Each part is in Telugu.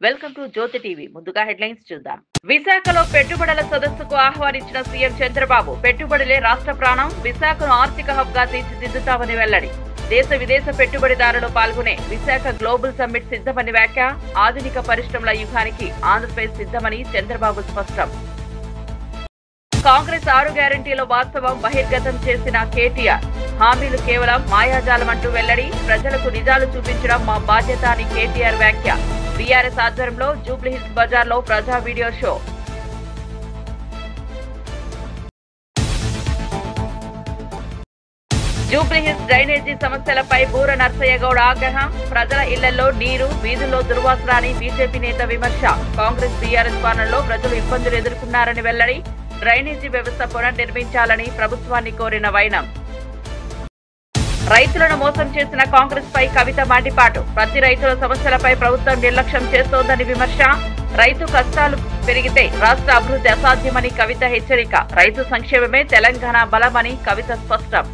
Welcome to Jyothi TV. ముందుగా హెడ్లైన్స్ చూద్దాం. విశాఖలో పెట్టుబడుల సదస్సుకు ఆహ్వానించిన సీఎం చంద్రబాబు. పెట్టుబడులే రాష్ట్ర ప్రాణం, విశాఖను ఆర్థిక హబ్ గా తీర్చిదిద్దుతామని వెల్లడి. దేశ విదేశ పెట్టుబడిదారులు పాల్గొనే విశాఖ గ్లోబల్ సమ్మిట్ సిద్ధమని వ్యాఖ్య. ఆధునిక పరిశ్రమల యుగానికి ఆంధ్రప్రదేశ్ సిద్ధమని చంద్రబాబు స్పష్టం. కాంగ్రెస్ 6 గ్యారంటీల వాస్తవం బహిర్గతం చేసిన కేటీఆర్. హామీలు కేవలం మాయాజాలమంటూ వెల్లడి. ప్రజలకు నిజాలు చూపించడం మా బాధ్యత అని కేటీఆర్ వ్యాఖ్య. బీఆర్ఎస్ ఆధ్వర్యంలో జూబ్లీహిల్స్ బజార్లో ప్రజా వీడియో షో. జూబ్లీహిల్స్ డ్రైనేజీ సమస్యలపై బూర నర్సయ్య గౌడ్ ఆగ్రహం. ప్రజల ఇళ్లలో నీరు, వీధుల్లో దుర్వాసన అని బీజేపీ నేత విమర్శ. కాంగ్రెస్ బీఆర్ఎస్ పాలనలో ప్రజలు ఇబ్బందులు ఎదుర్కొన్నారని వెల్లడి. డ్రైనేజీ వ్యవస్థ పునర్నిర్మించాలని ప్రభుత్వాన్ని కోరిన వైనం. రైతులను మోసం చేసిన కాంగ్రెస్ పై కవిత మండిపాటు. ప్రతి రైతుల సమస్యలపై ప్రభుత్వం నిర్లక్ష్యం చేస్తోందని విమర్శ. రైతు కష్టాలు పెరిగితే రాష్ట్ర అభివృద్ధి అసాధ్యమని కవిత హెచ్చరిక. రైతు సంక్షేమమే తెలంగాణ బలమని కవిత స్పష్టం.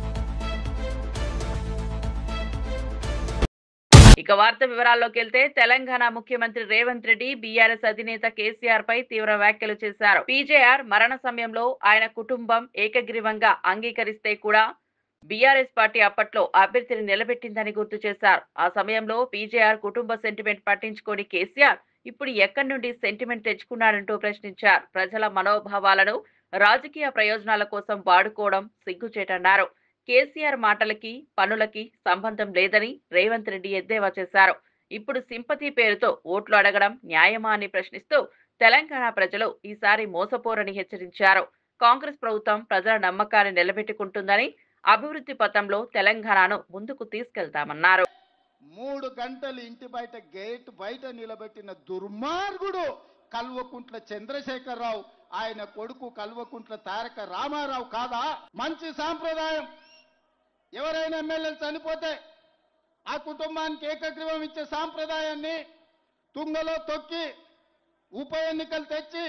ఇక వార్త వివరాల్లోకి వెళ్తే, తెలంగాణ ముఖ్యమంత్రి రేవంత్ రెడ్డి బీఆర్ఎస్ అధినేత కేసీఆర్ పై తీవ్ర వ్యాఖ్యలు చేశారు. పీజేఆర్ మరణ సమయంలో ఆయన కుటుంబం ఏకగ్రీవంగా అంగీకరిస్తే కూడా బీఆర్ఎస్ పార్టీ అప్పట్లో అభ్యర్థిని నిలబెట్టిందని గుర్తు చేశారు. ఆ సమయంలో పీజేఆర్ కుటుంబ సెంటిమెంట్ పట్టించుకోని కేసీఆర్ ఇప్పుడు ఎక్కడి నుండి సెంటిమెంట్ తెచ్చుకున్నాడంటూ ప్రశ్నించారు. ప్రజల మనోభావాలను రాజకీయ ప్రయోజనాల కోసం వాడుకోవడం సిగ్గుచేటన్నారు. కేసీఆర్ మాటలకి పనులకి సంబంధం లేదని రేవంత్ రెడ్డి ఎద్దేవా చేశారు. ఇప్పుడు సింపతి పేరుతో ఓట్లు అడగడం న్యాయమా అని ప్రశ్నిస్తూ తెలంగాణ ప్రజలు ఈసారి మోసపోరని హెచ్చరించారు. కాంగ్రెస్ ప్రభుత్వం ప్రజల నమ్మకాన్ని నిలబెట్టుకుంటుందని, అభివృద్ధి పథంలో తెలంగాణను ముందుకు తీసుకెళ్తామన్నారు. 3 గంటలు ఇంటి బయట గేట్ బయట నిలబెట్టిన దుర్మార్గుడు కల్వకుంట్ల చంద్రశేఖరరావు, ఆయన కొడుకు కల్వకుంట్ల తారక రామారావు కాదా? మంచి సాంప్రదాయం. ఎవరైనా ఎమ్మెల్యేలు చనిపోతే ఆ కుటుంబానికి ఏకగ్రీవం ఇచ్చే సాంప్రదాయాన్ని తుంగలో తొక్కి ఉప ఎన్నికలు తెచ్చి,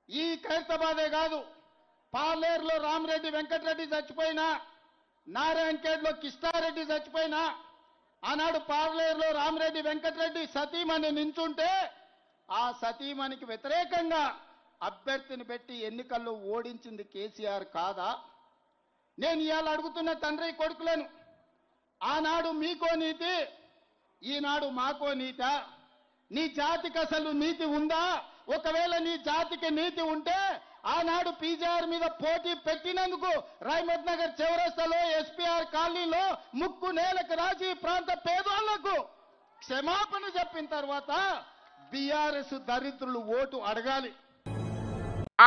ఈ ఖైరతాబాదే కాదు, పాలేరులో రామరెడ్డి వెంకటరెడ్డి చచ్చిపోయినా, నారాయణఖేడ్లో కిష్టారెడ్డి చచ్చిపోయినా, ఆనాడు పార్లేరులో రామరెడ్డి వెంకటరెడ్డి సతీమణి నించుంటే ఆ సతీమణికి వ్యతిరేకంగా అభ్యర్థిని పెట్టి ఎన్నికల్లో ఓడించింది కేసీఆర్ కాదా? నేను ఇవాళ అడుగుతున్న తండ్రి కొడుకులను, ఆనాడు మీకో నీతి, ఈనాడు మాకో నీత? నీ జాతికి అసలు నీతి ఉందా? ఒకవేళ నీ జాతికి నీతి ఉంటే ఆనాడు పీజేఆర్ మీద పోటీ పెట్టినందుకు రైమత్ నగర్ చౌరస్తాలో, ఎస్పీఆర్ కాలనీలో ముక్కు నేలకు రాజీ ప్రాంత పేదోళ్లకు క్షమాపణ చెప్పిన తర్వాత బీఆర్ఎస్ దరిద్రులు ఓటు అడగాలి.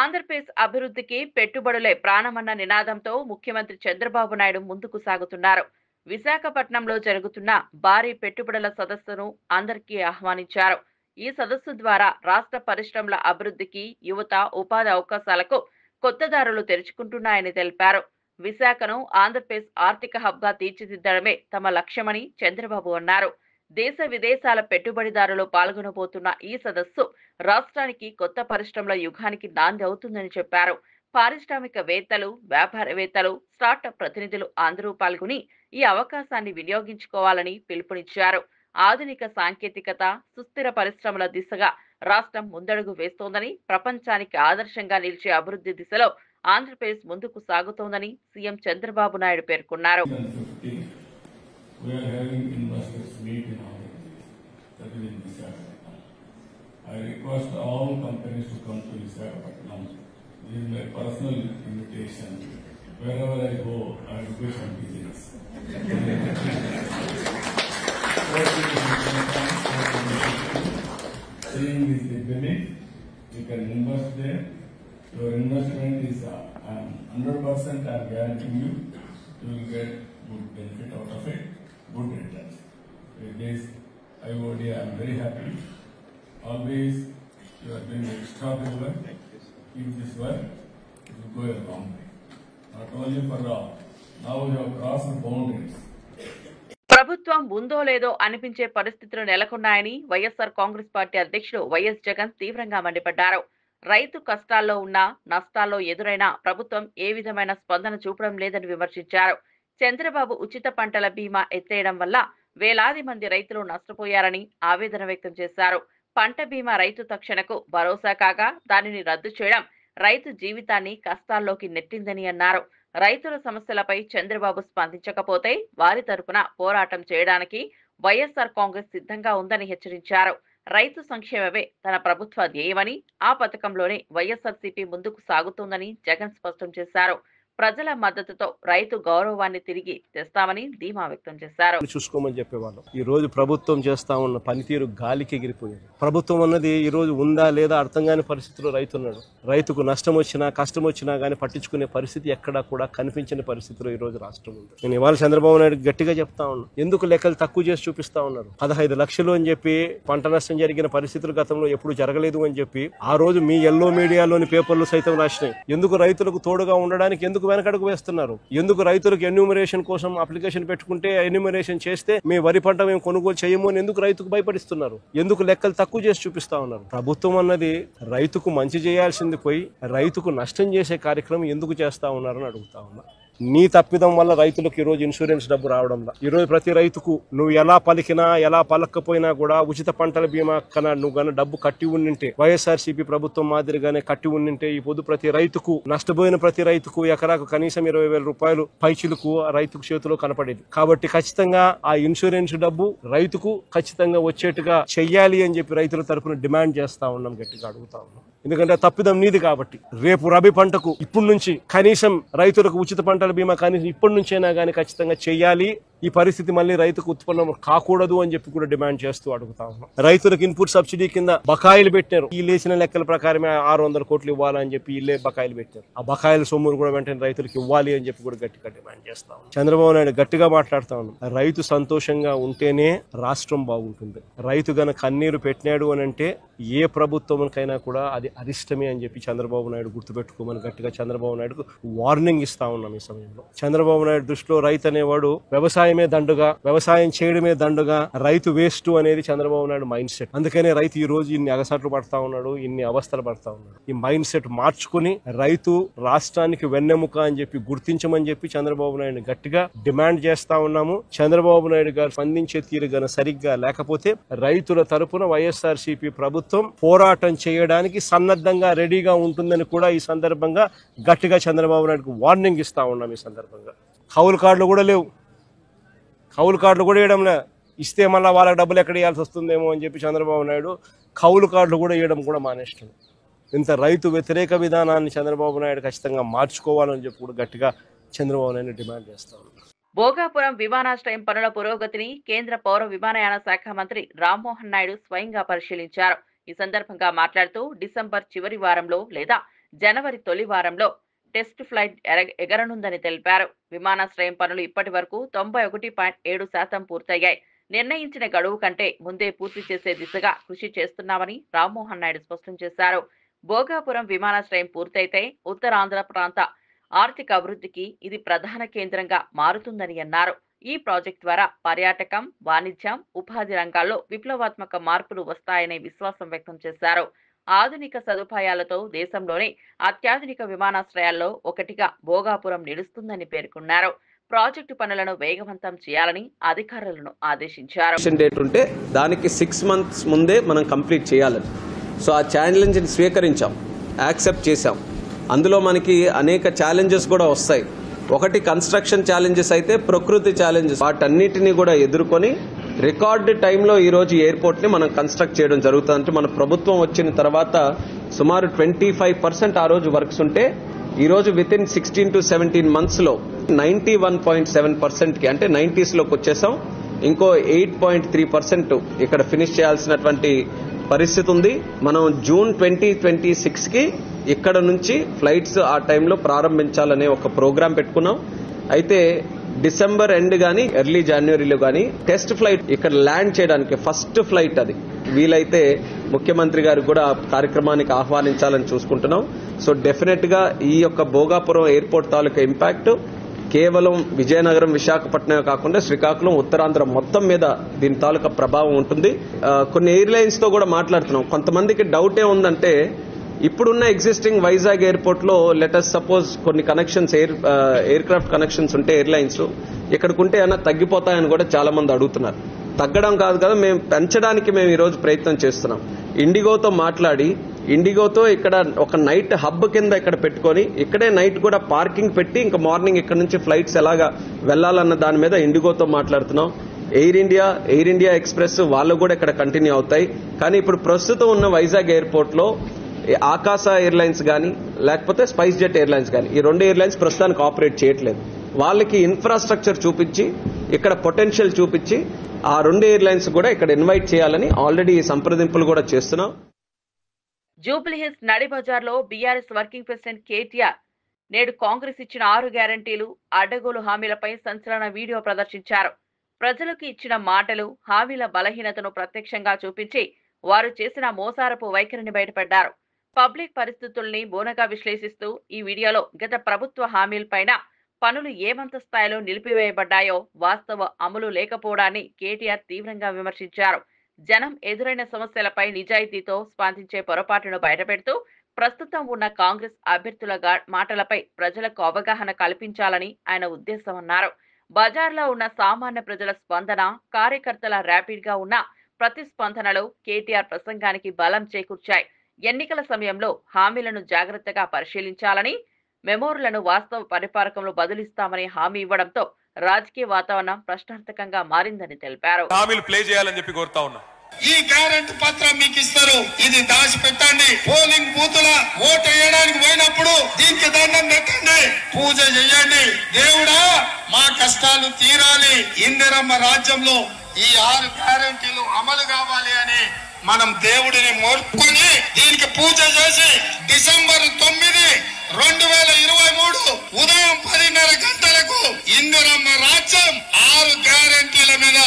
ఆంధ్రప్రదేశ్ అభివృద్ధికి పెట్టుబడులే ప్రాణమన్న నినాదంతో ముఖ్యమంత్రి చంద్రబాబు నాయుడు ముందుకు సాగుతున్నారు. విశాఖపట్నంలో జరుగుతున్న భారీ పెట్టుబడుల సదస్సును అందరికీ ఆహ్వానించారు. ఈ సదస్సు ద్వారా రాష్ట్ర పరిశ్రమల అభివృద్ధికి, యువత ఉపాధి అవకాశాలకు కొత్త దారులు తెరుచుకుంటున్నాయని తెలిపారు. విశాఖను ఆంధ్రప్రదేశ్ ఆర్థిక హబ్ గా తీర్చిదిద్దడమే తమ లక్ష్యమని చంద్రబాబు అన్నారు. దేశ విదేశాల పెట్టుబడిదారులు పాల్గొనబోతున్న ఈ సదస్సు రాష్ట్రానికి కొత్త పరిశ్రమల యుగానికి నాంది అవుతుందని చెప్పారు. పారిశ్రామికవేత్తలు, వ్యాపారవేత్తలు, స్టార్టప్ ప్రతినిధులు అందరూ పాల్గొని ఈ అవకాశాన్ని వినియోగించుకోవాలని పిలుపునిచ్చారు. ఆధునిక సాంకేతికత, సుస్థిర పరిశ్రమల దిశగా రాష్ట్రం ముందడుగు వేస్తోందని, ప్రపంచానికి ఆదర్శంగా నిలిచే అభివృద్ధి దిశలో ఆంధ్రప్రదేశ్ ముందుకు సాగుతోందని సీఎం చంద్రబాబు నాయుడు పేర్కొన్నారు. We are having investors meet in August. That is in Visakhapatnam. I request all companies to come to Visakhapatnam. This is my personal invitation. Wherever I go, I will do some business. Seeing this beginning, you can invest there. Your investment is 100%. I am guaranteeing you, you will get good benefit out of it. Good returns. With this IOD, I am very happy. Always you are doing extraordinary work. Keep this work, it will go a long way. Not only for now you have crossed boundaries. ప్రభుత్వం ఉందో లేదో అనిపించే పరిస్థితులు నెలకొన్నాయని వైఎస్ఆర్ కాంగ్రెస్ పార్టీ అధ్యక్షుడు వైఎస్ జగన్ తీవ్రంగా మండిపడ్డారు. రైతు కష్టాల్లో ఉన్నా, నష్టాల్లో ఎదురైనా ప్రభుత్వం ఏ విధమైన స్పందన చూపడం లేదని విమర్శించారు. చంద్రబాబు ఉచిత పంటల బీమా ఎత్తేయడం వల్ల వేలాది మంది రైతులు నష్టపోయారని ఆవేదన వ్యక్తం చేశారు. పంట బీమా రైతు తక్షణకు భరోసా కాగా దానిని రద్దు చేయడం రైతు జీవితాన్ని కష్టాల్లోకి నెట్టిందని అన్నారు. రైతుల సమస్యలపై చంద్రబాబు స్పందించకపోతే వారి తరపున పోరాటం చేయడానికి వైఎస్ఆర్ కాంగ్రెస్ సిద్ధంగా ఉందని హెచ్చరించారు. రైతు సంక్షేమమే తన ప్రభుత్వ ధ్యేయమని, ఆ పథకంలోనే వైఎస్ఆర్సీపీ ముందుకు సాగుతోందని జగన్ స్పష్టం చేశారు. ప్రజల మద్దతుతో రైతు గౌరవాన్ని తిరిగి తెస్తామని ధీమా వ్యక్తం చేశారు. చూసుకోమని చెప్పేవాళ్ళం. ఈ రోజు ప్రభుత్వం చేస్తా ఉన్న పనితీరు గాలికి ఎగిరిపోయింది. ప్రభుత్వం అన్నది ఈ రోజు ఉందా లేదా అర్థం కాని పరిస్థితిలో రైతున్నాడు. రైతుకు నష్టం వచ్చినా కష్టం వచ్చినా గానీ పట్టించుకునే పరిస్థితి ఎక్కడా కూడా కనిపించని పరిస్థితిలో ఈ రోజు రాష్ట్రం ఉంది. నేను ఇవాళ చంద్రబాబు నాయుడు గట్టిగా చెప్తా ఉన్నా, ఎందుకు లెక్కలు తక్కువ చేసి చూపిస్తా ఉన్నారు? 15 లక్షలు అని చెప్పి పంట నష్టం జరిగిన పరిస్థితులు గతంలో ఎప్పుడు జరగలేదు అని చెప్పి ఆ రోజు మీ ఎల్లో మీడియాలోని పేపర్లు సైతం రాసినాయి. ఎందుకు రైతులకు తోడుగా ఉండడానికి ఎందుకు వెనకడుగు వేస్తున్నారు? ఎందుకు రైతులకు ఎన్యూమరేషన్ కోసం అప్లికేషన్ పెట్టుకుంటే ఎన్యూమరేషన్ చేస్తే మీ వరి పంట మేము కొనుగోలు చేయము అని ఎందుకు రైతుకు భయపడిస్తున్నారు? ఎందుకు లెక్కలు తక్కువ చేసి చూపిస్తా ఉన్నారు? ప్రభుత్వం అన్నది రైతుకు మంచి చేయాల్సింది పోయి రైతుకు నష్టం చేసే కార్యక్రమం ఎందుకు చేస్తా ఉన్నారని అడుగుతా ఉన్నా. నీ తప్పిదం వల్ల రైతులకు ఈ రోజు ఇన్సూరెన్స్ డబ్బు రావడంలా. ఈ రోజు ప్రతి రైతుకు నువ్వు ఎలా పలికినా ఎలా పలకపోయినా కూడా ఉచిత పంటల బీమా కన్నా నువ్వు గన డబ్బు కట్టి ఉండింటే, వైఎస్ఆర్సీపీ ప్రభుత్వం మాదిరిగానే కట్టి ఉండింటే ఈ పొద్దు ప్రతి రైతుకు, నష్టపోయిన ప్రతి రైతుకు ఎకరాకు కనీసం 20,000 రూపాయలు పైచిలకు ఆ రైతుకు చేతిలో కనపడేది. కాబట్టి ఖచ్చితంగా ఆ ఇన్సూరెన్స్ డబ్బు రైతుకు ఖచ్చితంగా వచ్చేట్టుగా చెయ్యాలి అని చెప్పి రైతుల తరఫున డిమాండ్ చేస్తా ఉన్నాం, గట్టిగా అడుగుతా ఉన్నాం. ఎందుకంటే తప్పిదం నీది కాబట్టి. రేపు రబీ పంటకు ఇప్పటి నుంచి కనీసం రైతులకు ఉచిత పంటల బీమా కనీసం ఇప్పటి నుంచైనా కానీ ఖచ్చితంగా చెయ్యాలి. ఈ పరిస్థితి మళ్ళీ రైతుకు ఉత్పన్నం కాకూడదు అని చెప్పి కూడా డిమాండ్ చేస్తూ అడుగుతా ఉన్నాం. రైతులకు ఇన్పుట్ సబ్సిడీ కింద బకాయిలు పెట్టారు. ఈ లేచిన లెక్కల ప్రకారమే 600 కోట్లు ఇవ్వాలని చెప్పి ఇల్లే బకాయిలు పెట్టారు. ఆ బకాయిల సొమ్మును కూడా వెంటనే రైతులకు ఇవ్వాలి అని చెప్పి కూడా గట్టిగా డిమాండ్ చేస్తా ఉన్నాం. చంద్రబాబు నాయుడు గట్టిగా మాట్లాడుతా ఉన్నాం, రైతు సంతోషంగా ఉంటేనే రాష్ట్రం బాగుంటుంది. రైతు గన కన్నీరు పెట్టినాడు అని అంటే ఏ ప్రభుత్వంకైనా కూడా అది అరిష్టమే అని చెప్పి చంద్రబాబు నాయుడు గుర్తుపెట్టుకోమని గట్టిగా చంద్రబాబు నాయుడుకు వార్నింగ్ ఇస్తా ఉన్నాం. ఈ సమయంలో చంద్రబాబు నాయుడు దృష్టిలో రైతు అనేవాడు వ్యవసాయమే దండుగా, వ్యవసాయం చేయడమే దండుగా, రైతు వేస్ట్ అనేది చంద్రబాబు నాయుడు మైండ్ సెట్. అందుకనే రైతు ఈ రోజు ఇన్ని అగసాట్లు పడతా ఉన్నాడు, ఇన్ని అవస్థలు పడతా ఉన్నాడు. ఈ మైండ్ సెట్ మార్చుకుని రైతు రాష్ట్రానికి వెన్నెముక అని చెప్పి గుర్తించమని చెప్పి చంద్రబాబు నాయుడు గట్టిగా డిమాండ్ చేస్తా ఉన్నాము. చంద్రబాబు నాయుడు గారు స్పందించే తీరు గన సరిగ్గా లేకపోతే రైతుల తరపున వైఎస్ఆర్సీపీ ప్రభుత్వం పోరాటం చేయడానికి సన్నద్ధంగా రెడీగా ఉంటుందని కూడా ఈ సందర్భంగా గట్టిగా చంద్రబాబు నాయుడుకు వార్నింగ్ ఇస్తా ఉన్నాం. ఈ సందర్భంగా కౌలు కార్డులు కూడా లేవు, కౌలు కార్డులు కూడా ఇవ్వడంలే. ఇస్తే మళ్ళీ వాళ్ళకి డబ్బులు ఎక్కడ ఇవ్వాల్సి వస్తుందేమో అని చెప్పి చంద్రబాబు నాయుడు కౌలు కార్డులు కూడా ఇవ్వడం కూడా మానేస్తాడు. ఇంత రైతు వ్యతిరేక విధానాన్ని చంద్రబాబు నాయుడు ఖచ్చితంగా మార్చుకోవాలని చెప్పి కూడా గట్టిగా చంద్రబాబు నాయుడు డిమాండ్ చేస్తాను. భోగాపురం విమానాశ్రయం పనుల పురోగతిని కేంద్ర పౌర విమానయాన శాఖ మంత్రి రామ్మోహన్ నాయుడు స్వయంగా పరిశీలించారు. ఈ సందర్భంగా మాట్లాడుతూ డిసెంబర్ చివరి వారంలో లేదా జనవరి తొలి వారంలో టెస్ట్ ఫ్లైట్ ఎగరనుందని తెలిపారు. విమానాశ్రయం పనులు ఇప్పటి వరకు 91.7% పూర్తయ్యాయి. నిర్ణయించిన గడువు కంటే ముందే పూర్తి చేసే దిశగా కృషి చేస్తున్నామని రామ్మోహన్ నాయుడు స్పష్టం చేశారు. భోగాపురం విమానాశ్రయం పూర్తయితే ఉత్తరాంధ్ర ప్రాంత ఆర్థిక అభివృద్ధికి ఇది ప్రధాన కేంద్రంగా మారుతుందని అన్నారు. ఈ ప్రాజెక్టు ద్వారా పర్యాటకం, వాణిజ్యం, ఉపాధి రంగాల్లో విప్లవాత్మక మార్పులు వస్తాయనే విశ్వాసం వ్యక్తం చేశారు. ఆధునిక సదుపాయాలతో దేశంలోనే అత్యాధునిక విమానాశ్రయాల్లో ఒకటిగా భోగాపురం నిలుస్తుందని పేర్కొన్నారు. ప్రాజెక్టు పనులను వేగవంతం చేయాలని అధికారులను ఆదేశించారు. డేట్ ఉంటే దానికి 6 months ముందే మనం కంప్లీట్ చేయాలని. సో ఆ ఛాలెంజ్ని స్వీకరించాం, యాక్సెప్ట్ చేశాం. అందులో మనకి అనేక ఛాలెంజెస్ కూడా వస్తాయి. ఒకటి కన్స్ట్రక్షన్ ఛాలెంజెస్ అయితే ప్రకృతి ఛాలెంజెస్, వాటన్నిటిని కూడా ఎదుర్కొని రికార్డు టైంలో ఈరోజు ఎయిర్పోర్ట్ని మనం కన్స్ట్రక్ట్ చేయడం జరుగుతుంది. అంటే మన ప్రభుత్వం వచ్చిన తర్వాత సుమారు 25% ఆ రోజు వర్క్స్ ఉంటే ఈరోజు వితిన్ 16 to 17 monthsలో 91.7%కి అంటే 90sలోకి వచ్చేసాం. ఇంకో 8.3% ఇక్కడ ఫినిష్ చేయాల్సినటువంటి పరిస్థితి ఉంది. మనం జూన్ 2026కి ఇక్కడ నుంచి ఫ్లైట్స్ ఆ టైంలో ప్రారంభించాలనే ఒక ప్రోగ్రాం పెట్టుకున్నాం. అయితే డిసెంబర్ ఎండ్ కానీ ఎర్లీ జనవరిలో కానీ టెస్ట్ ఫ్లైట్ ఇక్కడ ల్యాండ్ చేయడానికి ఫస్ట్ ఫ్లైట్ అది వీలైతే ముఖ్యమంత్రి గారు కూడా కార్యక్రమానికి ఆహ్వానించాలని చూసుకుంటున్నాం. సో డెఫినెట్ గా ఈ యొక్క భోగాపురం ఎయిర్పోర్ట్ తాలూకా ఇంపాక్ట్ కేవలం విజయనగరం, విశాఖపట్నమే కాకుండా శ్రీకాకుళం, ఉత్తరాంధ్ర మొత్తం మీద దీని తాలూకా ప్రభావం ఉంటుంది. కొన్ని ఎయిర్లైన్స్ తో కూడా మాట్లాడుతున్నాం. కొంతమందికి డౌట్ ఏముందంటే ఇప్పుడున్న ఎగ్జిస్టింగ్ వైజాగ్ ఎయిర్పోర్ట్ లో లెటస్ సపోజ్ కొన్ని కనెక్షన్స్ ఎయిర్ క్రాఫ్ట్ కనెక్షన్స్ ఉంటే ఎయిర్లైన్స్ ఇక్కడికి ఉంటే ఏమైనా తగ్గిపోతాయని కూడా చాలా మంది అడుగుతున్నారు. తగ్గడం కాదు కదా, మేము పెంచడానికి మేము ఈరోజు ప్రయత్నం చేస్తున్నాం. ఇండిగోతో మాట్లాడి ఇండిగోతో ఇక్కడ ఒక నైట్ హబ్ కింద ఇక్కడ పెట్టుకొని ఇక్కడే నైట్ కూడా పార్కింగ్ పెట్టి ఇంకా మార్నింగ్ ఇక్కడ నుంచి ఫ్లైట్స్ ఎలాగా వెళ్లాలన్న దాని మీద ఇండిగోతో మాట్లాడుతున్నాం. ఎయిర్ ఇండియా ఎక్స్ప్రెస్ వాళ్ళు కూడా ఇక్కడ కంటిన్యూ అవుతాయి. కానీ ఇప్పుడు ప్రస్తుతం ఉన్న వైజాగ్ ఎయిర్పోర్ట్ లో ఆకాశ ఎయిర్లైన్స్ కానీ లేకపోతే స్పైస్ జెట్ ఎయిర్లైన్స్ కానీ ఈ 2 ఎయిర్లైన్స్ ప్రస్తుతానికి ఆపరేట్ చేయట్లేదు. వాళ్ళకి ఇన్ఫ్రాస్ట్రక్చర్ చూపించి ఇక్కడ పొటెన్షియల్ చూపించి ఆ 2 ఎయిర్లైన్స్ కూడా ఇక్కడ ఇన్వైట్ చేయాలని ఆల్రెడీ సంప్రదింపులు కూడా చేస్తున్నాం. జూబ్లీహిల్స్ నడి బజార్లో బీఆర్ఎస్ వర్కింగ్ ప్రెసిడెంట్ కేటీఆర్ నేడు కాంగ్రెస్ ఇచ్చిన 6 గ్యారంటీలు అడ్డగోలు హామీలపై సంచలన వీడియో ప్రదర్శించారు. ప్రజలకు ఇచ్చిన మాటలు హామీల బలహీనతను ప్రత్యక్షంగా చూపించి వారు చేసిన మోసారపు వైఖరిని బయటపడ్డారు. పబ్లిక్ పరిస్థితుల్ని బోనగా విశ్లేషిస్తూ ఈ వీడియోలో గత ప్రభుత్వ హామీలపైన పనులు ఏమంత స్థాయిలో నిలిపివేయబడ్డాయో వాస్తవ అమలు లేకపోవడాన్ని కేటీఆర్ తీవ్రంగా విమర్శించారు. జనం ఎదురైన సమస్యలపై నిజాయితీతో స్పందించే పొరపాటును బయటపెడుతూ ప్రస్తుతం ఉన్న కాంగ్రెస్ అభ్యర్థుల మాటలపై ప్రజలకు అవగాహన కల్పించాలని ఆయన ఉద్దేశమన్నారు. బజార్లో ఉన్న సామాన్య ప్రజల స్పందన, కార్యకర్తల ర్యాపిడ్ గా ఉన్న ప్రతిస్పందనలు కేటీఆర్ ప్రసంగానికి బలం చేకూర్చాయి. ఎన్నికల సమయంలో హామీలను జాగ్రత్తగా పరిశీలించాలని, మెమోర్లను వాస్తవ పరిపాలకంలో బదిలిస్తామని హామీ ఇవ్వడంతో రాజకీయ వాతావరణం ప్రశ్నార్థకంగా మారిందని తెలిపారు. హామీలు ప్లే చేయాలని చెప్పి కోరుతా ఉన్నా. ఈ గ్యారెంటీ పత్రం మీకు ఇస్తారు, ఇది దాచి పెట్టండి. పోలింగ్ బూతుల ఓటు వేయడానికి పోయినప్పుడు దీనికి దండం పెట్టండి, పూజ చేయండి. దేవుడా మా కష్టాలు తీరాలి, ఇందిరమ్మ రాజ్యంలో ఈ 6 గ్యారెంటీలు అమలు కావాలి అని మనం దేవుడిని మొక్కుని దీనికి పూజ చేసి డిసెంబర్ 9, 2023 ఉదయం 10:30 గంటలకు ఇందిరమ్మ రాజ్యం 6 గ్యారెంటీల మీద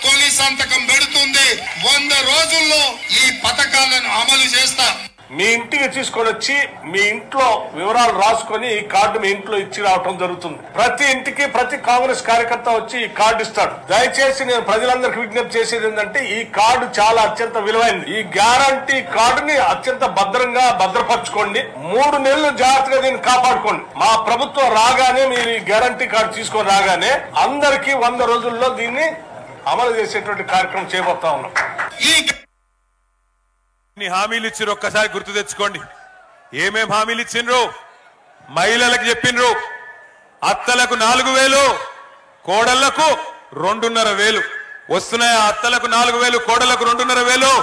తొలి సంతకం పెడుతుంది. 100 రోజుల్లో ఈ పథకాలను అమలు చేస్తా. మీ ఇంటికి తీసుకొని వచ్చి మీ ఇంట్లో వివరాలు రాసుకొని ఈ కార్డు మీ ఇంట్లో ఇచ్చి రావటం జరుగుతుంది. ప్రతి ఇంటికి ప్రతి కాంగ్రెస్ కార్యకర్త వచ్చి ఈ కార్డు ఇస్తాడు. దయచేసి నేను ప్రజలందరికీ విజ్ఞప్తి చేసేది ఏంటంటే ఈ కార్డు చాలా అత్యంత విలువైనది. ఈ గ్యారంటీ కార్డుని అత్యంత భద్రంగా భద్రపరచుకోండి. 3 నెలలు జాగ్రత్తగా దీన్ని కాపాడుకోండి. మా ప్రభుత్వం రాగానే మీరు ఈ గ్యారంటీ కార్డు తీసుకొని రాగానే అందరికీ 100 రోజుల్లో దీన్ని అమలు చేసేటువంటి కార్యక్రమం చేయబోతా ఉన్నాం. హామీలు ఇచ్చిండ్రు ఒక్కసారి గుర్తు తెచ్చుకోండి. ఏమేం హామీలు ఇచ్చిండ్రు? మహిళలకు చెప్పిండ్రు అత్తలకు 4,000, కోడళ్లకు 2,500 వస్తున్నాయి. అత్తలకు 4,000, కోడళ్లకు 2,500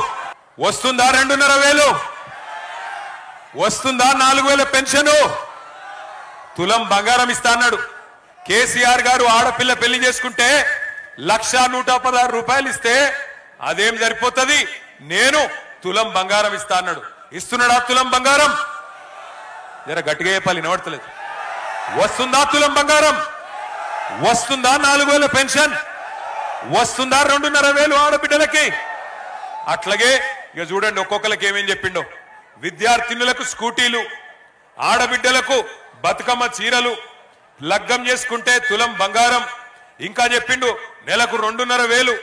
వస్తుందా? 2,500 వస్తుందా? 4,000 పెన్షన్, తులం బంగారం ఇస్తా అన్నాడు. కేసీఆర్ గారు ఆడపిల్ల పెళ్లి చేసుకుంటే 1,116 రూపాయలు ఇస్తే అదేం సరిపోతుంది, నేను తులం బంగారం ఇస్తా అన్నాడు. ఇస్తున్నాడా తులం బంగారం? జర గట్టిగా చెప్పాలి, వినబడతలేదు. వస్తుందా తులం బంగారం? వస్తుందా? 4,000 పెన్షన్ వస్తుందా? 2,500 ఆడబిడ్డలకి. అట్లాగే ఇక చూడండి ఒక్కొక్కరికి ఏమేం చెప్పిండో. విద్యార్థినులకు స్కూటీలు, ఆడబిడ్డలకు బతుకమ్మ చీరలు, లగ్గం చేసుకుంటే తులం బంగారం. ఇంకా చెప్పిండు నెలకు 2,500.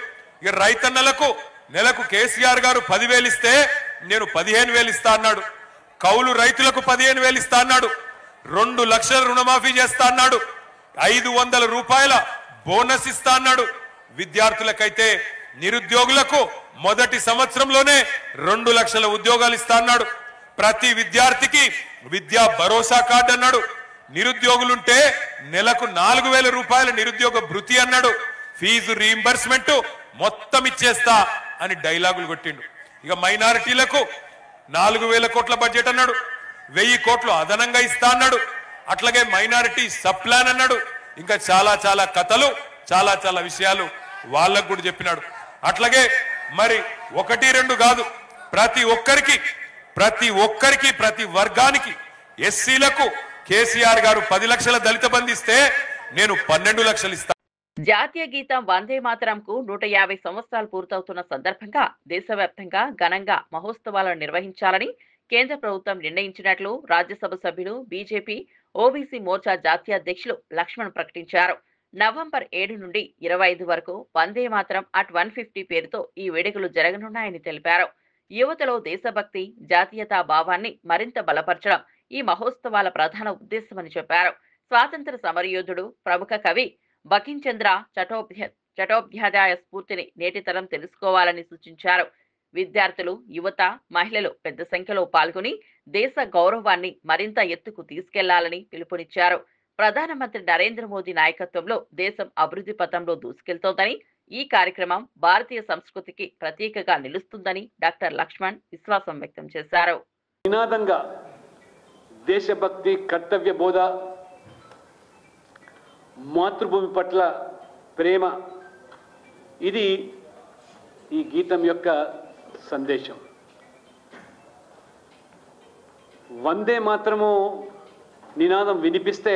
ఇక రైతన్నలకు నెలకు కేసీఆర్ గారు 10,000 ఇస్తే నేను 15,000 ఇస్తా అన్నాడు. కౌలు రైతులకు 15,000 ఇస్తా అన్నాడు. 2 లక్షల రుణమాఫీ చేస్తా అన్నాడు. 500 రూపాయల బోనస్ ఇస్తా అన్నాడు. విద్యార్థులకైతే నిరుద్యోగులకు మొదటి సంవత్సరంలోనే 2 లక్షల ఉద్యోగాలు ఇస్తా అన్నాడు. ప్రతి విద్యార్థికి విద్యా భరోసా కార్డు అన్నాడు. నిరుద్యోగులుంటే నెలకు 4,000 రూపాయల నిరుద్యోగ భృతి అన్నాడు. ఫీజు రీయింబర్స్మెంట్ మొత్తం ఇచ్చేస్తా అని డైలాగులు కొట్టిండు. ఇక మైనారిటీలకు 4,000 కోట్ల బడ్జెట్ అన్నాడు. 1,000 కోట్లు అదనంగా ఇస్తా అన్నాడు. అట్లాగే మైనారిటీ సబ్ ప్లాన్ అన్నాడు. ఇంకా చాలా చాలా కథలు, చాలా చాలా విషయాలు వాళ్ళకు కూడా చెప్పినాడు. అట్లాగే మరి 1, 2 కాదు, ప్రతి ఒక్కరికి ప్రతి వర్గానికి ఎస్సీలకు కేసీఆర్ గారు 10 లక్షల దళిత బంధిస్తే నేను 12 లక్షలు ఇస్తా. జాతీయ గీతం వందే మాతరంకు 150 సంవత్సరాలు పూర్తవుతున్న సందర్భంగా దేశవ్యాప్తంగా ఘనంగా మహోత్సవాలను నిర్వహించాలని కేంద్ర ప్రభుత్వం నిర్ణయించినట్లు రాజ్యసభ సభ్యులు బీజేపీ ఓబీసీ మోర్చా జాతీయ అధ్యక్షులు లక్ష్మణ్ ప్రకటించారు. నవంబర్ 7 నుండి 25 వరకు వందే మాతరం అట్ 150 పేరుతో ఈ వేడుకలు జరగనున్నాయని తెలిపారు. యువతలో దేశభక్తి, జాతీయతా భావాన్ని మరింత బలపరచడం ఈ మహోత్సవాల ప్రధాన ఉద్దేశమని చెప్పారు. స్వాతంత్ర సమరయోధుడు, ప్రముఖ కవి బకించంద్ర చటోపాధ్యాయ్ చటోపాధ్యాయ స్ఫూర్తిని నేటి తరం తెలుసుకోవాలని సూచించారు. విద్యార్థులు, యువత, మహిళలు పెద్ద సంఖ్యలో పాల్గొని దేశ గౌరవాన్ని మరింత ఎత్తుకు తీసుకెళ్లాలని పిలుపునిచ్చారు. ప్రధానమంత్రి నరేంద్ర మోదీ నాయకత్వంలో దేశం అభివృద్ధి పథంలో దూసుకెళ్తోందని, ఈ కార్యక్రమం భారతీయ సంస్కృతికి ప్రతీకగా నిలుస్తుందని డాక్టర్ లక్ష్మణ్ విశ్వాసం వ్యక్తం చేశారు. నినాదంగా దేశభక్తి, కర్తవ్య బోధ, మాతృభూమి పట్ల ప్రేమ, ఇది ఈ గీతం యొక్క సందేశం. వందే మాత్రము నినాదం వినిపిస్తే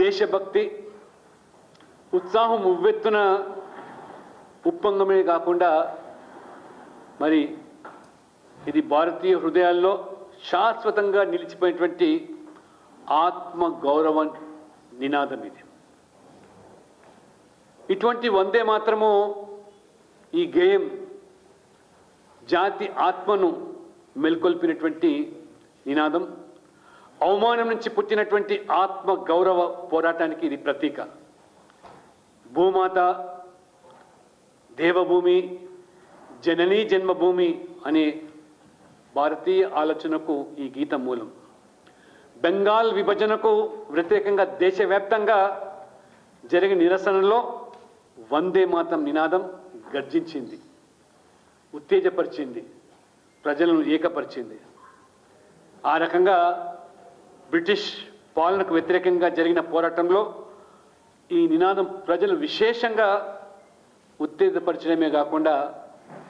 దేశభక్తి ఉత్సాహం ఉవ్వెత్తున ఉప్పొంగమే కాకుండా మరి ఇది భారతీయ హృదయాల్లో శాశ్వతంగా నిలిచిపోయినటువంటి ఆత్మ గౌరవ నినాదం. ఇది ఇటువంటి వందే మాత్రము ఈ గేయం జాతి ఆత్మను మెల్కొల్పినటువంటి నినాదం. అవమానం నుంచి పుట్టినటువంటి ఆత్మ గౌరవ పోరాటానికి ఇది ప్రతీక. భూమాత, దేవభూమి, జననీ జన్మభూమి అనే భారతీయ ఆలోచనకు ఈ గీతం మూలం. బెంగాల్ విభజనకు వ్యతిరేకంగా దేశవ్యాప్తంగా జరిగిన నిరసనలో వందే మాతరం నినాదం గర్జించింది, ఉత్తేజపరిచింది, ప్రజలను ఏకపరిచింది. ఆ రకంగా బ్రిటిష్ పాలనకు వ్యతిరేకంగా జరిగిన పోరాటంలో ఈ నినాదం ప్రజలు విశేషంగా ఉత్తేజపరచడమే కాకుండా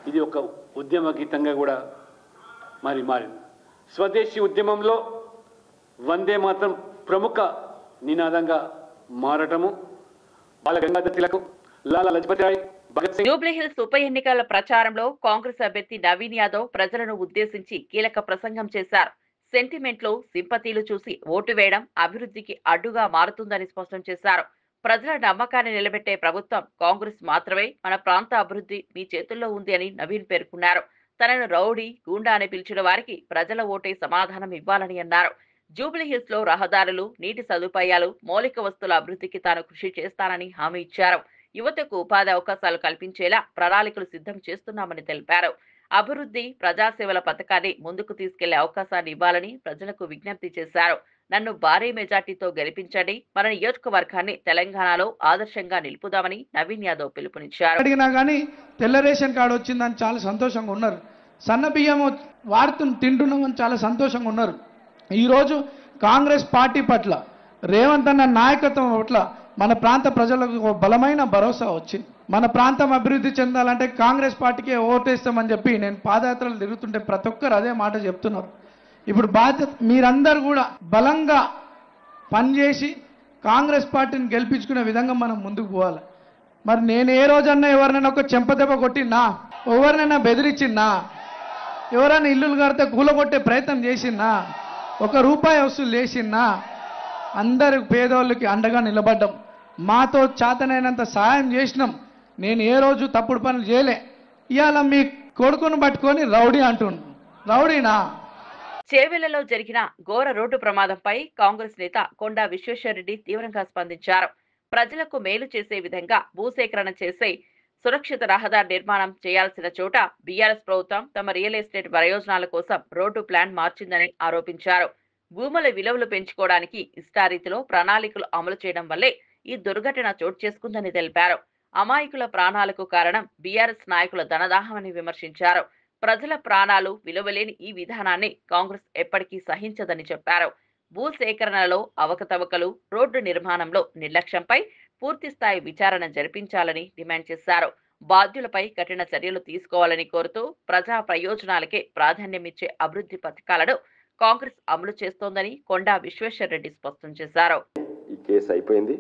ఇది ఒక ఉద్యమ గీతంగా కూడా మారింది. స్వదేశీ ఉద్యమంలో వందే మాత్రం ప్రముఖ నినాదంగా మారటము బాల గంగాధర్ తిలక్, లాలా లజపతి రాయ్, భగత్ సింగ్. జూబ్లీహిల్స్ ఉప ఎన్నికల ప్రచారంలో కాంగ్రెస్ అభ్యర్థి నవీన్ యాదవ్ ప్రజలను ఉద్దేశించి కీలక ప్రసంగం చేశారు. సెంటిమెంట్లు, సింపతీలు చూసి ఓటు వేయడం అభివృద్ధికి అడ్డుగా మారుతుందని స్పష్టం చేశారు. ప్రజల నమ్మకాన్ని నిలబెట్టే ప్రభుత్వం కాంగ్రెస్ మాత్రమే. మన ప్రాంత అభివృద్ధి మీ చేతుల్లో ఉంది అని నవీన్ పేర్కొన్నారు. తనను రౌడీ, గూండా అని పిలిచిన వారికి ప్రజల ఓటే సమాధానం ఇవ్వాలని అన్నారు. జూబ్లీహిల్స్ లో రహదారులు, నీటి సదుపాయాలు, మౌలిక వస్తువుల అభివృద్ధికి తాను కృషి చేస్తానని హామీ ఇచ్చారు. యువతకు ఉపాధి అవకాశాలు కల్పించేలా ప్రణాళికలు సిద్ధం చేస్తున్నామని తెలిపారు. అభివృద్ధి, ప్రజాసేవల పథకాన్ని ముందుకు తీసుకెళ్లే అవకాశాన్ని ఇవ్వాలని ప్రజలకు విజ్ఞప్తి చేశారు. నన్ను భారీ మెజార్టీతో గెలిపించండి, మన నియోజకవర్గాన్ని తెలంగాణలో ఆదర్శంగా నిలుపుదామని నవీన్ యాదవ్ పిలుపునిచ్చారు. అడిగినా కానీ తెల్ల రేషన్ కార్డు వచ్చిందని చాలా సంతోషంగా ఉన్నారు. సన్న బియ్యం తింటున్నామని చాలా సంతోషంగా ఉన్నారు. ఈరోజు కాంగ్రెస్ పార్టీ పట్ల, రేవంత్ అన్న నాయకత్వం పట్ల మన ప్రాంత ప్రజలకు బలమైన భరోసా వచ్చింది. మన ప్రాంతం అభివృద్ధి చెందాలంటే కాంగ్రెస్ పార్టీకే ఓటేస్తామని చెప్పి నేను పాదయాత్రలు తిరుగుతుంటే ప్రతి ఒక్కరు అదే మాట చెప్తున్నారు. ఇప్పుడు బాధ్యత మీరందరూ కూడా బలంగా పనిచేసి కాంగ్రెస్ పార్టీని గెలిపించుకునే విధంగా మనం ముందుకు పోవాలి. మరి నేను ఏ రోజన్నా ఎవరినైనా ఒక చెంపదెబ్బ కొట్టినా, ఎవరినైనా బెదిరించిన్నా, ఎవరైనా ఇల్లులు కడితే కూలగొట్టే ప్రయత్నం చేసినా, ఒక రూపాయి వసూలు చేసినా, అందరు పేదోళ్ళకి అండగా నిలబడ్డాం. మాతో చేతనైనంత సహాయం చేసినాం. నేను ఏ రోజు తప్పుడు పనులు చేయలే. ఇవాళ మీ కొడుకును పట్టుకొని రౌడీ అంటున్నాను. రౌడీనా? చేవెళ్లలో జరిగిన ఘోర రోడ్డు ప్రమాదంపై కాంగ్రెస్ నేత కొండా విశ్వేశ్వరరెడ్డి తీవ్రంగా స్పందించారు. ప్రజలకు మేలు చేసే విధంగా భూసేకరణ చేసే సురక్షిత రహదారి నిర్మాణం చేయాల్సిన చోట బీఆర్ఎస్ ప్రభుత్వం తమ రియల్ ఎస్టేట్ ప్రయోజనాల కోసం రోడ్డు ప్లాన్ మార్చిందని ఆరోపించారు. భూముల విలువలు పెంచుకోవడానికి ఇష్టారీతిలో ప్రణాళికలు అమలు చేయడం వల్లే ఈ దుర్ఘటన చోటు చేసుకుందని తెలిపారు. అమాయకుల ప్రాణాలకు కారణం బీఆర్ఎస్ నాయకుల ధనదాహమని విమర్శించారు. ప్రజల ప్రాణాలు విలువలేని ఈ విధానాన్ని కాంగ్రెస్ ఎప్పటికీ సహించదని చెప్పారు. భూసేకరణలో అవకతవకలు, రోడ్డు నిర్మాణంలో నిర్లక్ష్యంపై పూర్తిస్థాయి విచారణ జరిపించాలని డిమాండ్ చేశారు. బాధ్యులపై కఠిన చర్యలు తీసుకోవాలని కోరుతూ ప్రజా ప్రయోజనాలకే ప్రాధాన్యమిచ్చే అభివృద్ధి పథకాలను కాంగ్రెస్ అమలు చేస్తోందని కొండా విశ్వేశ్వరరెడ్డి స్పష్టం చేశారు. ఈ కేసు అయిపోయింది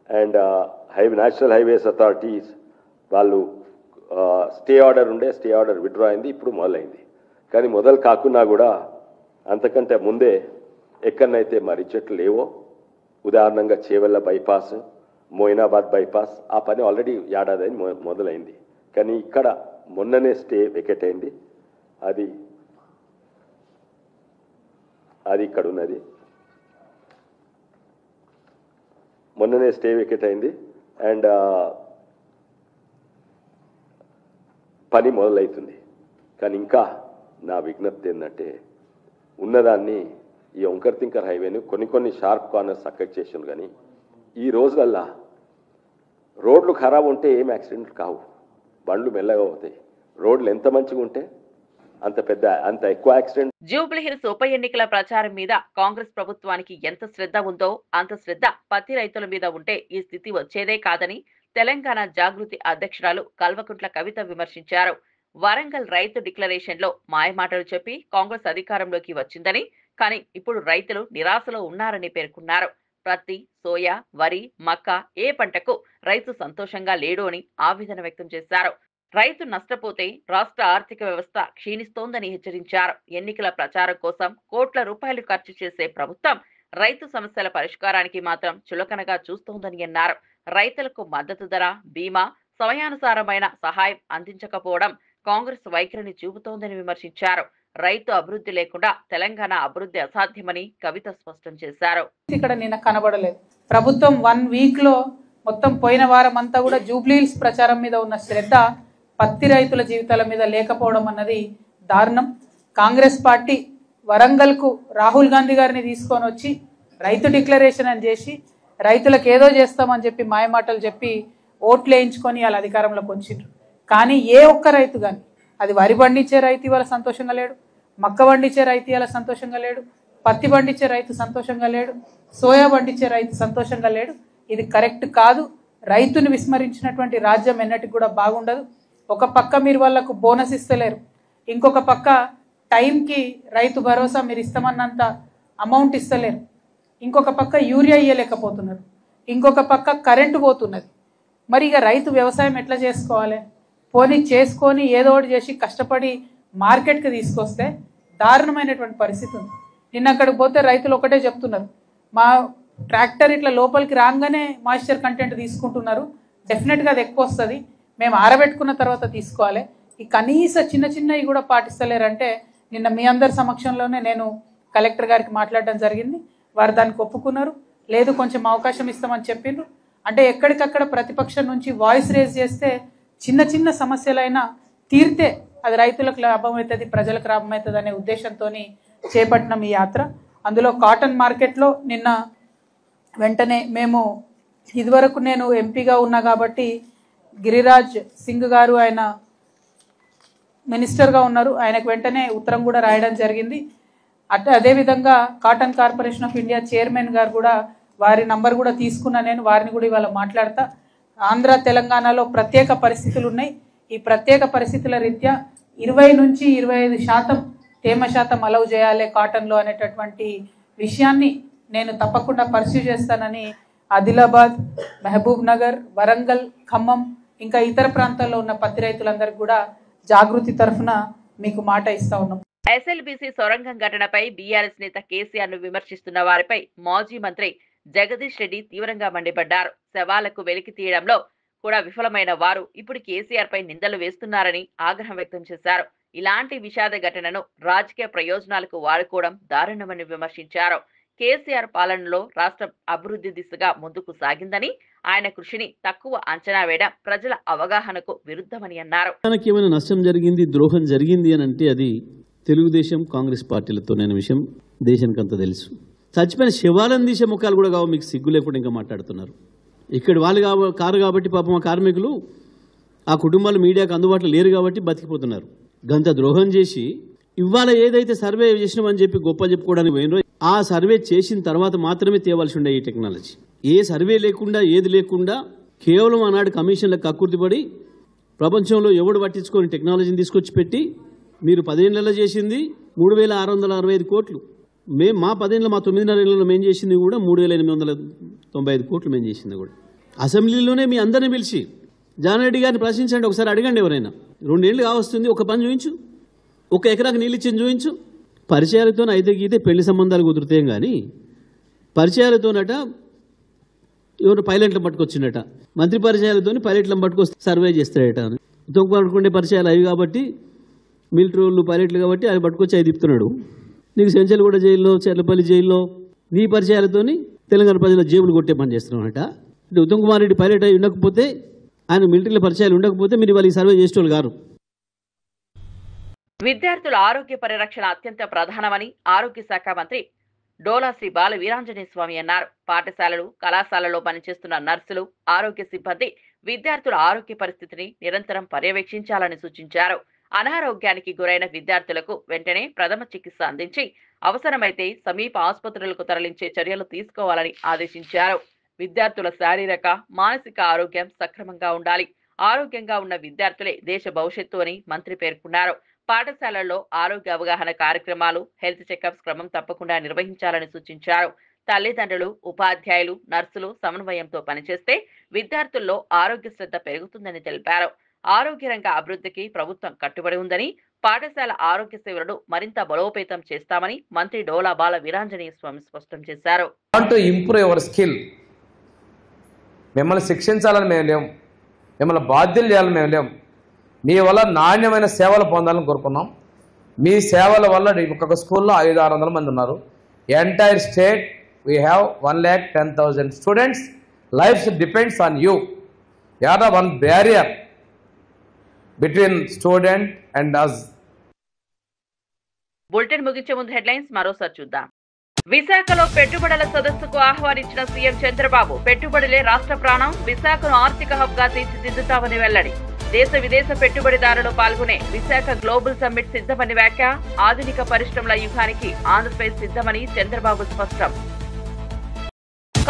అండ్ నేషనల్ హైవేస్ అథారిటీస్ వాళ్ళు స్టే ఆర్డర్ ఉండే, స్టే ఆర్డర్ విత్డ్రా అయింది, ఇప్పుడు మొదలైంది. కానీ మొదలు కాకున్నా కూడా అంతకంటే ముందే ఎక్కడనైతే మరి చెట్లు లేవో, ఉదాహరణంగా చేవెళ్ళ బైపాస్, మోయినాబాద్ బైపాస్, ఆ పని ఆల్రెడీ ఏడాది మొదలైంది. కానీ ఇక్కడ మొన్ననే స్టే వెకెట్ అయింది. అది ఇక్కడ ఉన్నది, మొన్ననే స్టే వెకెట్ అయింది. అండ్ పని మొదలవుతుంది. కానీ ఇంకా నా విజ్ఞప్తి ఏంటంటే ఉన్నదాన్ని ఈ ఓంకర్ తింకర్ హైవేని కొన్ని షార్ప్ కార్నర్స్ అక్కడి చేసాను. కానీ ఈ రోజులల్లా రోడ్లు ఖరాబ్ ఉంటే ఏం యాక్సిడెంట్లు కావు, బండ్లు మెల్లగా అవుతాయి. రోడ్లు ఎంత మంచిగా ఉంటే అంత ఎక్కువ యాక్సిడెంట్. జూబ్లీహిల్స్ ఉప ఎన్నికల ప్రచారం మీద కాంగ్రెస్ ప్రభుత్వానికి ఎంత శ్రద్ధ ఉందో అంత శ్రద్ధ పత్తి రైతుల మీద ఉంటే ఈ స్థితి వచ్చేదే కాదని తెలంగాణ జాగృతి అధ్యక్షురాలు కల్వకుంట్ల కవిత విమర్శించారు. వరంగల్ రైతు డిక్లరేషన్ లో మాయమాటలు చెప్పి కాంగ్రెస్ అధికారంలోకి వచ్చిందని, కానీ ఇప్పుడు రైతులు నిరాశలో ఉన్నారని పేర్కొన్నారు. ప్రత్తి, సోయా, వరి, మక్క ఏ పంటకు రైతు సంతోషంగా లేడు అని ఆవేదన వ్యక్తం చేశారు. రైతు నష్టపోతే రాష్ట్ర ఆర్థిక వ్యవస్థ క్షీణిస్తోందని హెచ్చరించారు. ఎన్నికల ప్రచారం కోసం కోట్ల రూపాయలు ఖర్చు చేసే ప్రభుత్వం రైతు సమస్యల పరిష్కారానికి మాత్రం చులకనగా చూస్తోందని అన్నారు. రైతులకు మద్దతు ధర, బీమా, సమయానుసారమైన సహాయం అందించకపోవడం కాంగ్రెస్ వైఖరిని చూపుతోందని విమర్శించారు. రైతు అభివృద్ధి లేకుండా తెలంగాణ అభివృద్ధి అసాధ్యమని కవిత స్పష్టం చేశారు. ఇక్కడ నిన్న కనబడలేదు. ప్రభుత్వం 1 వీక్ లో మొత్తం పోయిన వారం అంతా కూడా జూబ్లీహిల్స్ ప్రచారం మీద ఉన్న శ్రద్ధ పత్తి రైతుల జీవితాల మీద లేకపోవడం అన్నది దారుణం. కాంగ్రెస్ పార్టీ వరంగల్కు రాహుల్ గాంధీ గారిని తీసుకొని వచ్చి రైతు డిక్లరేషన్ అని చేసి రైతులకు ఏదో చేస్తామని చెప్పి మాయమాటలు చెప్పి ఓట్లు వేయించుకొని వాళ్ళ అధికారంలోకి వచ్చిండ్రు. కానీ ఏ ఒక్క రైతు కానీ, అది వరి పండించే రైతు ఇవాళ సంతోషంగా లేడు, మక్క పండించే రైతు ఇవాళ సంతోషంగా లేడు, పత్తి పండించే రైతు సంతోషంగా లేడు, సోయా పండించే రైతు సంతోషంగా లేడు. ఇది కరెక్ట్ కాదు. రైతుని విస్మరించినటువంటి రాజ్యం ఎన్నటికి కూడా బాగుండదు. ఒక పక్క మీరు వాళ్ళకు బోనస్ ఇస్తలేరు, ఇంకొక పక్క టైంకి రైతు భరోసా మీరు ఇస్తామన్నంత అమౌంట్ ఇస్తలేరు, ఇంకొక పక్క యూరియా ఇయ్యలేకపోతున్నారు, ఇంకొక పక్క కరెంటు పోతున్నది. మరి ఇక రైతు వ్యవసాయం ఎట్లా చేసుకోవాలి? పోనీ చేసుకొని ఏదో ఒకటి చేసి కష్టపడి మార్కెట్కి తీసుకొస్తే దారుణమైనటువంటి పరిస్థితి ఉంది. నిన్న అక్కడికి పోతే రైతులు ఒకటే చెప్తున్నారు, మా ట్రాక్టర్ ఇట్లా లోపలికి రాగానే మాయిశ్చర్ కంటెంట్ తీసుకుంటున్నారు, డెఫినెట్గా అది ఎక్కువ వస్తుంది, మేము ఆరబెట్టుకున్న తర్వాత తీసుకోవాలి. ఈ కనీస చిన్నవి కూడా పాటిస్తలేరంటే నిన్న మీ అందరి సమక్షంలోనే నేను కలెక్టర్ గారికి మాట్లాడడం జరిగింది. వారు దానికి ఒప్పుకున్నారు. లేదు కొంచెం అవకాశం ఇస్తామని చెప్పిండ్రు. అంటే ఎక్కడికక్కడ ప్రతిపక్షం నుంచి వాయిస్ రేజ్ చేస్తే చిన్న సమస్యలైనా తీరితే అది రైతులకు లాభం అవుతుంది, ప్రజలకు లాభం అవుతుంది అనే ఉద్దేశంతో చేపట్టిన ఈ యాత్ర. అందులో కాటన్ మార్కెట్లో నిన్న వెంటనే మేము ఇదివరకు నేను ఎంపీగా ఉన్నా కాబట్టి గిరిరాజ్ సింగ్ గారు ఆయన మినిస్టర్గా ఉన్నారు, ఆయనకు వెంటనే ఉత్తరం కూడా రాయడం జరిగింది. అదేవిధంగా cotton corporation of India chairman గారు కూడా వారి నంబర్ కూడా తీసుకున్నా, నేను వారిని కూడా ఇవాళ మాట్లాడతా. ఆంధ్ర తెలంగాణలో ప్రత్యేక పరిస్థితులు ఉన్నాయి. ఈ ప్రత్యేక పరిస్థితుల రీత్యా 20 నుంచి 25% తేమ శాతం అలౌ చేయాలి కాటన్లో అనేటటువంటి విషయాన్ని నేను తప్పకుండా పర్స్యూ చేస్తానని ఆదిలాబాద్, మహబూబ్ నగర్, వరంగల్, ఖమ్మం ఇంకా ఇతర ప్రాంతాల్లో ఉన్న పత్తి రైతులందరికీ కూడా జాగృతి తరఫున మీకు మాట ఇస్తా ఉన్నాం. ఎస్ఎల్బీసీ సొరంగం ఘటనపై బీఆర్ఎస్ నేత కేసీఆర్ ను విమర్శిస్తున్న వారిపై మాజీ మంత్రి జగదీష్ రెడ్డి తీవ్రంగా మండిపడ్డారు. శవాలకు వెలికి తీయడంలో కూడా విఫలమైన వారు ఇప్పుడు కేసీఆర్ పై నిందలు వేస్తున్నారని ఆగ్రహం వ్యక్తం చేశారు. ఇలాంటి విషాద ఘటనను రాజకీయ ప్రయోజనాలకు వాడుకోవడం దారుణమని విమర్శించారు. కేసీఆర్ పాలనలో రాష్ట్రం అభివృద్ధి దిశగా ముందుకు సాగిందని, ఆయన కృషిని తక్కువ అంచనా వేయడం ప్రజల అవగాహనకు విరుద్ధమని అన్నారు. ఏమైనా నష్టం జరిగింది, ద్రోహం జరిగింది అని అంటే అది తెలుగుదేశం కాంగ్రెస్ పార్టీలతోనే విషయం దేశానికి అంతా తెలుసు. చచ్చిపోయిన శవాలను తీసే ముఖాలు కూడా కావు, మీకు సిగ్గు లేకుండా ఇంకా మాట్లాడుతున్నారు. ఇక్కడ వాళ్ళు కారు కాబట్టి పాపం ఆ కార్మికులు ఆ కుటుంబాలు మీడియాకు అందుబాటులో లేరు కాబట్టి బతికిపోతున్నారు. గంత ద్రోహం చేసి ఇవాళ ఏదైతే సర్వే చేసినామని చెప్పి గొప్ప చెప్పుకోవడానికి పోయినరో ఆ సర్వే చేసిన తర్వాత మాత్రమే తేవాల్సి ఉండే ఈ టెక్నాలజీ. ఏ సర్వే లేకుండా ఏది లేకుండా కేవలం ఆనాడు కమిషన్లకు కక్కుర్తిపడి ప్రపంచంలో ఎవడు పట్టించుకొని టెక్నాలజీని తీసుకొచ్చి పెట్టి మీరు 10 ఏళ్లలో చేసింది 3,665 కోట్లు, మేము మా 10 ఏళ్ళ మా 9.5 ఏళ్లలో మేము చేసింది కూడా 3,895 కోట్లు మేము చేసింది కూడా. అసెంబ్లీలోనే మీ అందరినీ పిలిచి జానారెడ్డి గారిని ప్రశ్నించండి, ఒకసారి అడగండి, ఎవరైనా 2 ఏళ్ళు కావస్తుంది, ఒక పని చూపించు, 1 ఎకరాకు నీళ్ళు ఇచ్చింది చూపించు. పరిచయాలతో అయితే గీతే పెళ్లి సంబంధాలు కుదురుతాం కానీ పరిచయాలతోనట ఎవరు పైలట్లను పట్టుకొచ్చిండట, మంత్రి పరిచయాలతోని పైలట్లను పట్టుకొస్తే సర్వే చేస్తాడట అని తొక్కు పట్టుకుంటే పరిచయాలు అవి కాబట్టి మిలిటరీ వాళ్ళు పైలట్లు కాబట్టి అది పట్టుకొచ్చి అవి తిప్పుతున్నాడు. నీకు సెంచల్గూడ జైల్లో, చెర్లపల్లి జైల్లో నీ పరిచయాలతోని తెలంగాణ ప్రజల జేబులు కొట్టే పని చేస్తున్నాడట. అంటే ఉత్తమ్ కుమార్ రెడ్డి పైలట్ అయి ఉండకపోతే, ఆయన మిలిటరీలో పరిచయాలు ఉండకపోతే మీరు ఇవాళ ఈ సర్వే చేసేవాళ్ళు గారు. విద్యార్థుల ఆరోగ్య పరిరక్షణ అత్యంత ప్రధానమని ఆరోగ్య శాఖ మంత్రి డోలా శ్రీ బాల వీరాంజనేయ స్వామి అన్నారు. పాఠశాలలు, కళాశాలలో పనిచేస్తున్న నర్సులు, ఆరోగ్య సిబ్బంది విద్యార్థుల ఆరోగ్య పరిస్థితిని నిరంతరం పర్యవేక్షించాలని సూచించారు. అనారోగ్యానికి గురైన విద్యార్థులకు వెంటనే ప్రథమ చికిత్స అందించి అవసరమైతే సమీప ఆసుపత్రులకు తరలించే చర్యలు తీసుకోవాలని ఆదేశించారు. విద్యార్థుల శారీరక, మానసిక ఆరోగ్యం సక్రమంగా ఉండాలి. ఆరోగ్యంగా ఉన్న విద్యార్థులే దేశ భవిష్యత్తు అని మంత్రి పేర్కొన్నారు. పాఠశాలల్లో ఆరోగ్య అవగాహన కార్యక్రమాలు, హెల్త్ చెకప్స్ క్రమం తప్పకుండా నిర్వహించాలని సూచించారు. తల్లిదండ్రులు, ఉపాధ్యాయులు, నర్సులు సమన్వయంతో పనిచేస్తే విద్యార్థుల్లో ఆరోగ్య శ్రద్ధ పెరుగుతుందని తెలిపారు. ఆరోగ్య రంగ అభివృద్ధికి ప్రభుత్వం కట్టుబడి ఉందని, పాఠశాల ఆరోగ్య సేవలను మరింత బలోపేతం చేస్తామని మంత్రి డోలా బాల వీరాంజనేయ స్వామి స్పష్టం చేశారు. మిమ్మల్ని శిక్షించాలని మేము లేం, మిమ్మల్ని బాధ్యులు చేయాలని మేము లేం. మీ వల్ల నాణ్యమైన సేవలు పొందాలని కోరుకున్నాం. మీ సేవల వల్ల ఒక్కొక్క స్కూల్లో 500-600 మంది ఉన్నారు. Entire state we have 1,10,000 students. Life depends on you. You are the one barrier between student and us. Bulletin ముగించే ముందు హెడ్లైన్స్ మరోసారి చూద్దాం. విశాఖలో పెట్టుబడుల సదస్సుకు ఆహ్వానించిన సీఎం చంద్రబాబు. పెట్టుబడులే రాష్ట్ర ప్రాణం, విశాఖను ఆర్థిక హబ్ గా తీర్చిదిద్దుతామని వెల్లడి. దేశ విదేశ పెట్టుబడిదారులు పాల్గొనే విశాఖ గ్లోబల్ సమ్మిట్ సిద్ధమని వ్యాఖ్య. ఆధునిక పరిశ్రమల యుగానికి ఆంధ్రప్రదేశ్ సిద్ధమని చంద్రబాబు స్పష్టం.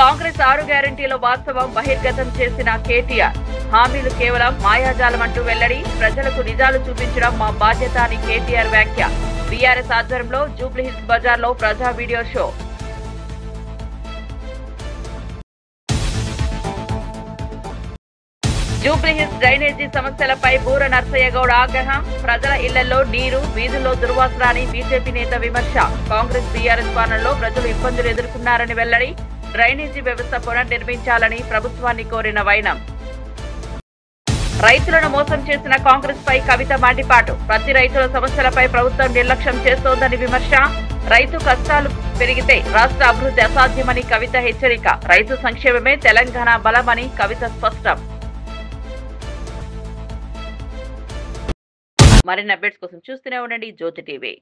కాంగ్రెస్ 6 గ్యారంటీల వాస్తవం బహిర్గతం చేసిన కేటీఆర్. హామీలు కేవలం మాయాజాలమంటూ వెల్లడి. ప్రజలకు నిజాలు చూపించడం మా బాధ్యత అని కేటీఆర్ వ్యాఖ్య. బీఆర్ఎస్ ఆధ్వర్యంలో జూబ్లీహిల్స్ బజార్లో ప్రజా వీడియో షో. జూబ్లీహిల్స్ డ్రైనేజీ సమస్యలపై బూర నర్సయ్య గౌడ్ ఆగ్రహం. ప్రజల ఇళ్లలో నీరు, వీధుల్లో దుర్వాసన అని బీజేపీ నేత విమర్శ. కాంగ్రెస్ బీఆర్ఎస్ పాలనలో ప్రజలు ఇబ్బందులు ఎదుర్కొన్నారని వెల్లడి. డ్రైనేజీ వ్యవస్థ పునర్నిర్మించాలని ప్రభుత్వాన్ని కోరిన వైనం. రైతులను మోసం చేసిన కాంగ్రెస్ పై కవిత మండిపాటు. ప్రతి రైతుల సమస్యలపై ప్రభుత్వం నిర్లక్ష్యం చేస్తోందని విమర్శ. రైతు కష్టాలు పెరిగితే రాష్ట్ర అభివృద్ధి అసాధ్యమని కవిత హెచ్చరిక. రైతు సంక్షేమమే తెలంగాణ బలమని కవిత స్పష్టం. మరిన్ని అప్డేట్స్ కోసం చూస్తూనే ఉండండి జ్యోతి టీవీ.